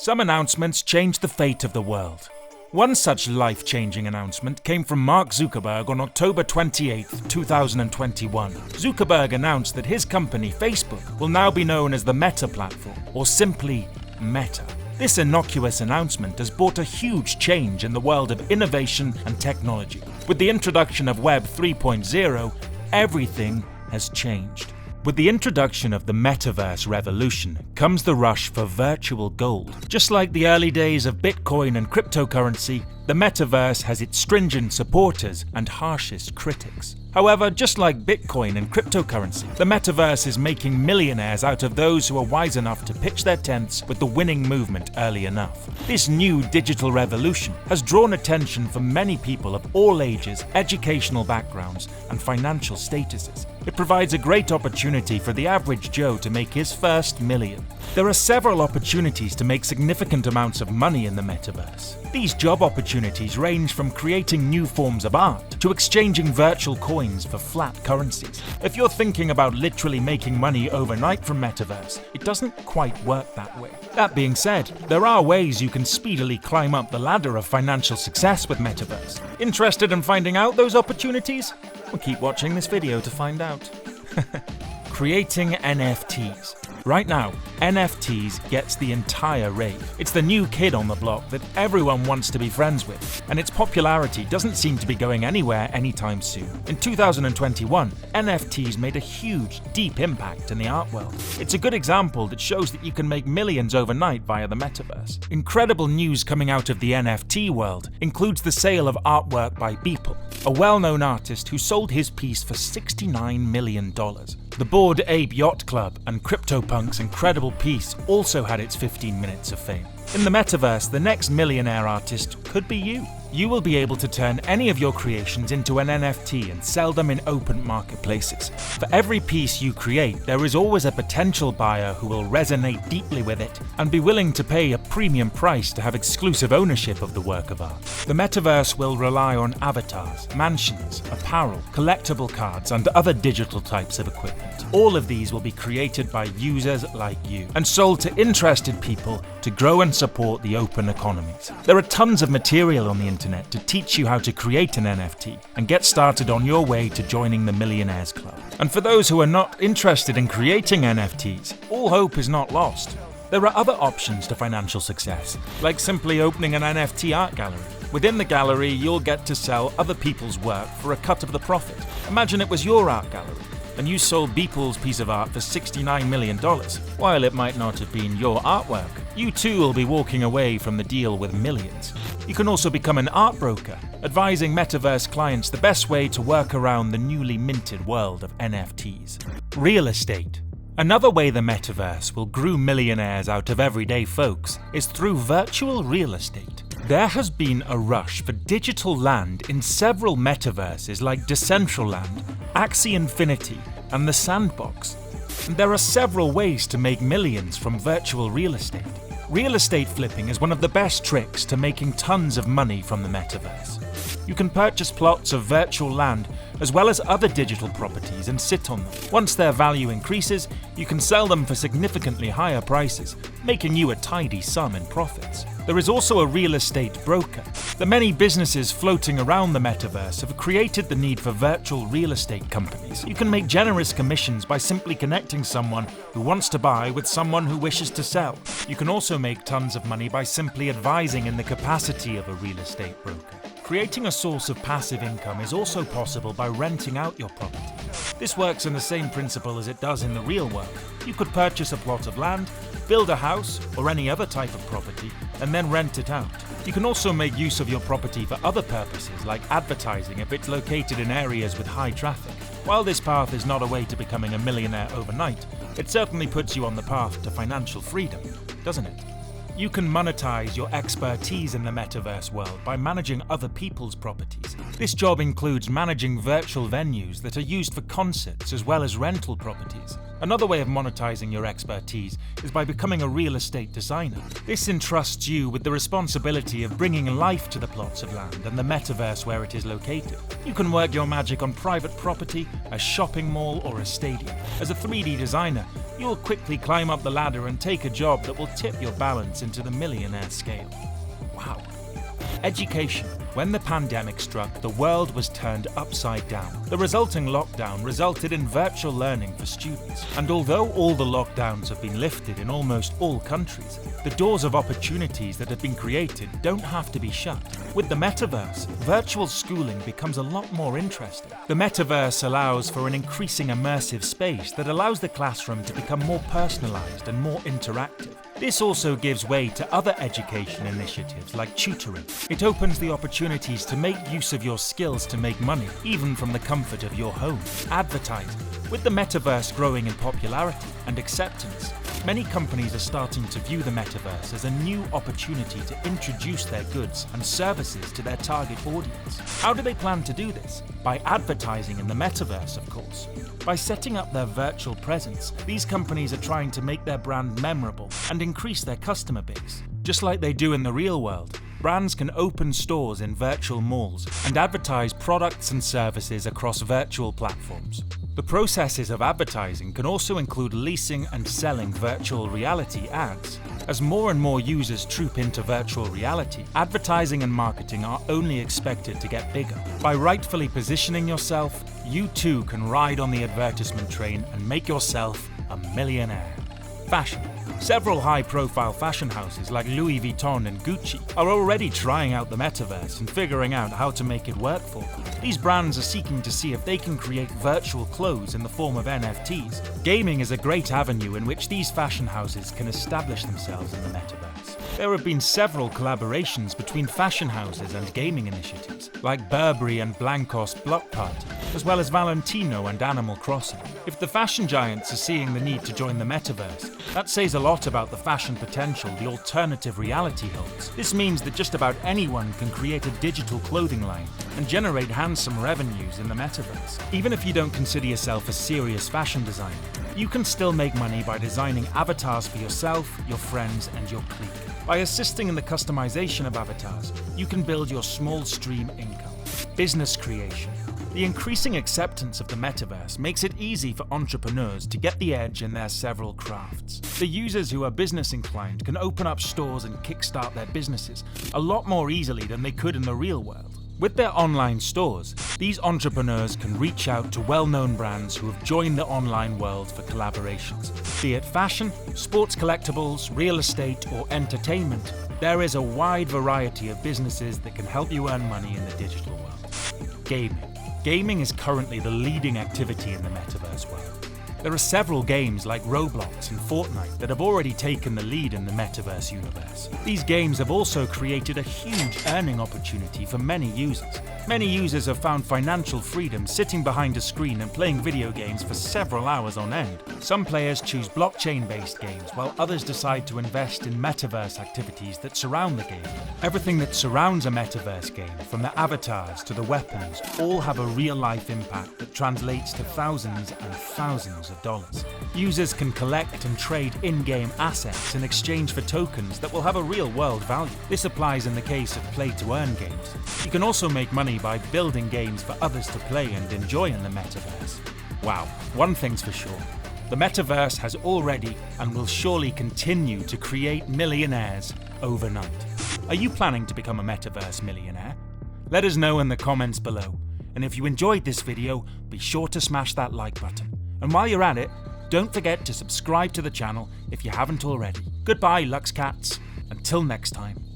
Some announcements change the fate of the world. One such life-changing announcement came from Mark Zuckerberg on October 28, 2021. Zuckerberg announced that his company, Facebook, will now be known as the Meta platform, or simply Meta. This innocuous announcement has brought a huge change in the world of innovation and technology. With the introduction of Web 3.0, everything has changed. With the introduction of the Metaverse revolution comes the rush for virtual gold. Just like the early days of Bitcoin and cryptocurrency, the Metaverse has its stringent supporters and harshest critics. However, just like Bitcoin and cryptocurrency, the Metaverse is making millionaires out of those who are wise enough to pitch their tents with the winning movement early enough. This new digital revolution has drawn attention from many people of all ages, educational backgrounds, and financial statuses. It provides a great opportunity for the average Joe to make his first million. There are several opportunities to make significant amounts of money in the Metaverse. These job opportunities range from creating new forms of art to exchanging virtual coins for flat currencies. If you're thinking about literally making money overnight from Metaverse, it doesn't quite work that way. That being said, there are ways you can speedily climb up the ladder of financial success with Metaverse. Interested in finding out those opportunities? Well, keep watching this video to find out. Creating NFTs. Right now, NFTs gets the entire rave. It's the new kid on the block that everyone wants to be friends with, and its popularity doesn't seem to be going anywhere anytime soon. In 2021, NFTs made a huge, deep impact in the art world. It's a good example that shows that you can make millions overnight via the Metaverse. Incredible news coming out of the NFT world includes the sale of artwork by Beeple, a well-known artist who sold his piece for $69 million. The Bored Ape Yacht Club and CryptoPunk's incredible piece also had its 15 minutes of fame. In the Metaverse, the next millionaire artist could be you. You will be able to turn any of your creations into an NFT and sell them in open marketplaces. For every piece you create, there is always a potential buyer who will resonate deeply with it and be willing to pay a premium price to have exclusive ownership of the work of art. The Metaverse will rely on avatars, mansions, apparel, collectible cards, and other digital types of equipment. All of these will be created by users like you and sold to interested people to grow and support the open economies. There are tons of material on the internet to teach you how to create an NFT and get started on your way to joining the Millionaires Club. And for those who are not interested in creating NFTs, all hope is not lost. There are other options to financial success, like simply opening an NFT art gallery. Within the gallery, you'll get to sell other people's work for a cut of the profit. Imagine it was your art gallery, and you sold Beeple's piece of art for $69 million. While it might not have been your artwork, you too will be walking away from the deal with millions. You can also become an art broker, advising Metaverse clients the best way to work around the newly minted world of NFTs. Real estate. Another way the Metaverse will groom millionaires out of everyday folks is through virtual real estate. There has been a rush for digital land in several metaverses like Decentraland, Axie Infinity, and the Sandbox. And there are several ways to make millions from virtual real estate. Real estate flipping is one of the best tricks to making tons of money from the Metaverse. You can purchase plots of virtual land as well as other digital properties and sit on them. Once their value increases, you can sell them for significantly higher prices, making you a tidy sum in profits. There is also a real estate broker. The many businesses floating around the Metaverse have created the need for virtual real estate companies. You can make generous commissions by simply connecting someone who wants to buy with someone who wishes to sell. You can also make tons of money by simply advising in the capacity of a real estate broker. Creating a source of passive income is also possible by renting out your property. This works in the same principle as it does in the real world. You could purchase a plot of land, build a house or any other type of property, and then rent it out. You can also make use of your property for other purposes like advertising if it's located in areas with high traffic. While this path is not a way to becoming a millionaire overnight, it certainly puts you on the path to financial freedom, doesn't it? You can monetize your expertise in the Metaverse world by managing other people's properties. This job includes managing virtual venues that are used for concerts as well as rental properties. Another way of monetizing your expertise is by becoming a real estate designer. This entrusts you with the responsibility of bringing life to the plots of land and the Metaverse where it is located. You can work your magic on private property, a shopping mall, or a stadium. As a 3D designer, you'll quickly climb up the ladder and take a job that will tip your balance into the millionaire scale. Wow. Education. When the pandemic struck, the world was turned upside down. The resulting lockdown resulted in virtual learning for students. And although all the lockdowns have been lifted in almost all countries, the doors of opportunities that have been created don't have to be shut. With the Metaverse, virtual schooling becomes a lot more interesting. The Metaverse allows for an increasing immersive space that allows the classroom to become more personalized and more interactive. This also gives way to other education initiatives like tutoring. It opens the opportunities to make use of your skills to make money, even from the comfort of your home. Advertising. With the Metaverse growing in popularity and acceptance, many companies are starting to view the Metaverse as a new opportunity to introduce their goods and services to their target audience. How do they plan to do this? By advertising in the Metaverse, of course. By setting up their virtual presence, these companies are trying to make their brand memorable and increase their customer base. Just like they do in the real world, brands can open stores in virtual malls and advertise products and services across virtual platforms. The processes of advertising can also include leasing and selling virtual reality ads. As more and more users troop into virtual reality, advertising and marketing are only expected to get bigger. By rightfully positioning yourself, you too can ride on the advertisement train and make yourself a millionaire. Fashion. Several high-profile fashion houses like Louis Vuitton and Gucci are already trying out the Metaverse and figuring out how to make it work for them. These brands are seeking to see if they can create virtual clothes in the form of NFTs. Gaming is a great avenue in which these fashion houses can establish themselves in the Metaverse. There have been several collaborations between fashion houses and gaming initiatives, like Burberry and Blancos Block Party, as well as Valentino and Animal Crossing. If the fashion giants are seeing the need to join the Metaverse, that says a lot about the fashion potential the alternative reality holds. This means that just about anyone can create a digital clothing line and generate handsome revenues in the Metaverse. Even if you don't consider yourself a serious fashion designer, you can still make money by designing avatars for yourself, your friends, and your clique. By assisting in the customization of avatars, you can build your small stream income. Business creation. The increasing acceptance of the Metaverse makes it easy for entrepreneurs to get the edge in their several crafts. The users who are business inclined can open up stores and kickstart their businesses a lot more easily than they could in the real world. With their online stores, these entrepreneurs can reach out to well-known brands who have joined the online world for collaborations. Be it fashion, sports collectibles, real estate, or entertainment, there is a wide variety of businesses that can help you earn money in the digital world. Gaming. Gaming is currently the leading activity in the Metaverse world. There are several games like Roblox and Fortnite that have already taken the lead in the Metaverse universe. These games have also created a huge earning opportunity for many users. Many users have found financial freedom sitting behind a screen and playing video games for several hours on end. Some players choose blockchain-based games, while others decide to invest in Metaverse activities that surround the game. Everything that surrounds a Metaverse game, from the avatars to the weapons, all have a real-life impact that translates to thousands and thousands of dollars. Users can collect and trade in-game assets in exchange for tokens that will have a real-world value. This applies in the case of play-to-earn games. You can also make money by building games for others to play and enjoy in the Metaverse. Wow, one thing's for sure. The Metaverse has already and will surely continue to create millionaires overnight. Are you planning to become a Metaverse millionaire? Let us know in the comments below. And if you enjoyed this video, be sure to smash that like button. And while you're at it, don't forget to subscribe to the channel if you haven't already. Goodbye, Lux Cats. Until next time.